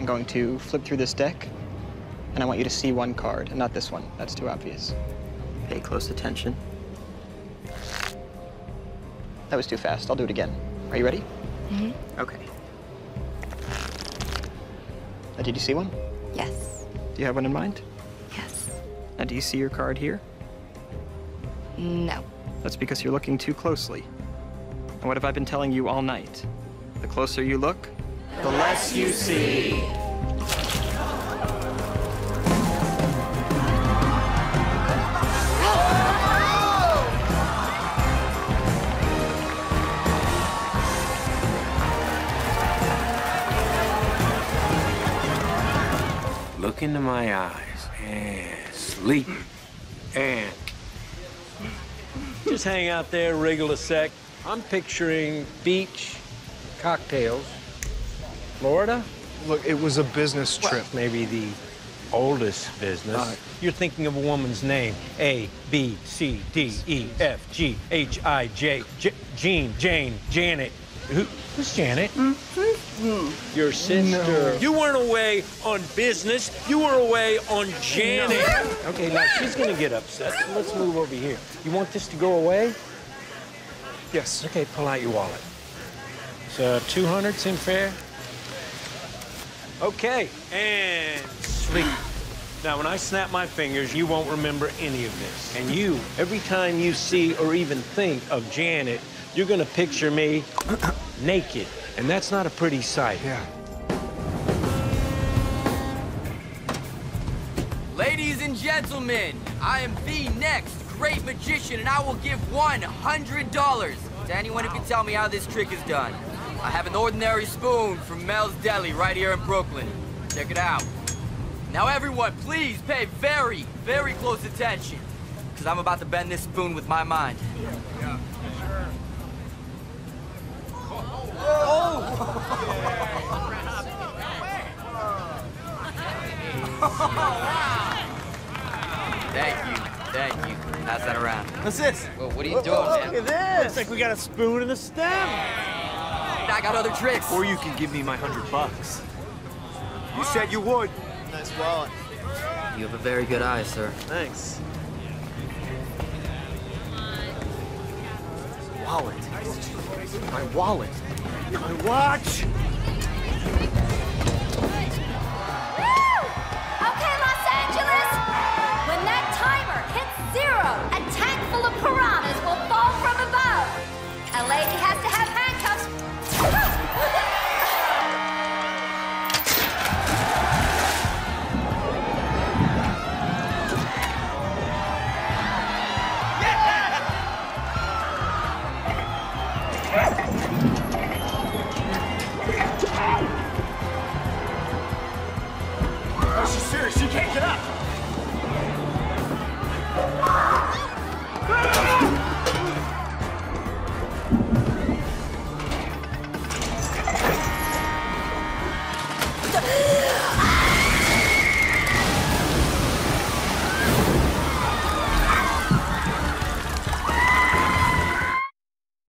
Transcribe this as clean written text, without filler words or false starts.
going to flip through this deck, and I want you to see one card, and not this one. That's too obvious. Pay close attention. That was too fast. I'll do it again. Are you ready? Mm-hmm. Okay. Did you see one? Yes. Do you have one in mind? Yes. Now, do you see your card here? No. That's because you're looking too closely. And what have I been telling you all night? The closer you look, the less you see. Look into my eyes and sleep. And just hang out there, wriggle a sec. I'm picturing beach, cocktails, Florida. Look, it was a business trip. Maybe the oldest business. You're thinking of a woman's name. A, B, C, D, E, F, G, H, I, J, Jean, Jane, Janet. Who's Janet? Your sister. No. You weren't away on business. You were away on Janet. No. Okay, now she's gonna get upset. So let's move over here. You want this to go away? Yes. Okay, pull out your wallet. So 200 seem fair? Okay, and sleep. Now, when I snap my fingers, you won't remember any of this. And you, every time you see or even think of Janet, you're gonna picture me naked. And that's not a pretty sight. Yeah. Ladies and gentlemen, I am the next great magician, and I will give $100 to anyone who can tell me how this trick is done. I have an ordinary spoon from Mel's Deli right here in Brooklyn. Check it out. Now everyone, please pay very, very close attention, because I'm about to bend this spoon with my mind. Yeah, sure. Thank you. Pass that around. What's this? Well, what are you doing, man? Look at this. Looks like we got a spoon and a stem. I got other tricks. Or you can give me my $100. You said you would. Nice wallet. You have a very good eye, sir. Thanks. Wallet. My wallet. My watch. Okay, Los Angeles! When that timer hits 0, a tank full of piranhas will fall from above. A lady has to have handcuffs. Oh, she's serious. She can't get up.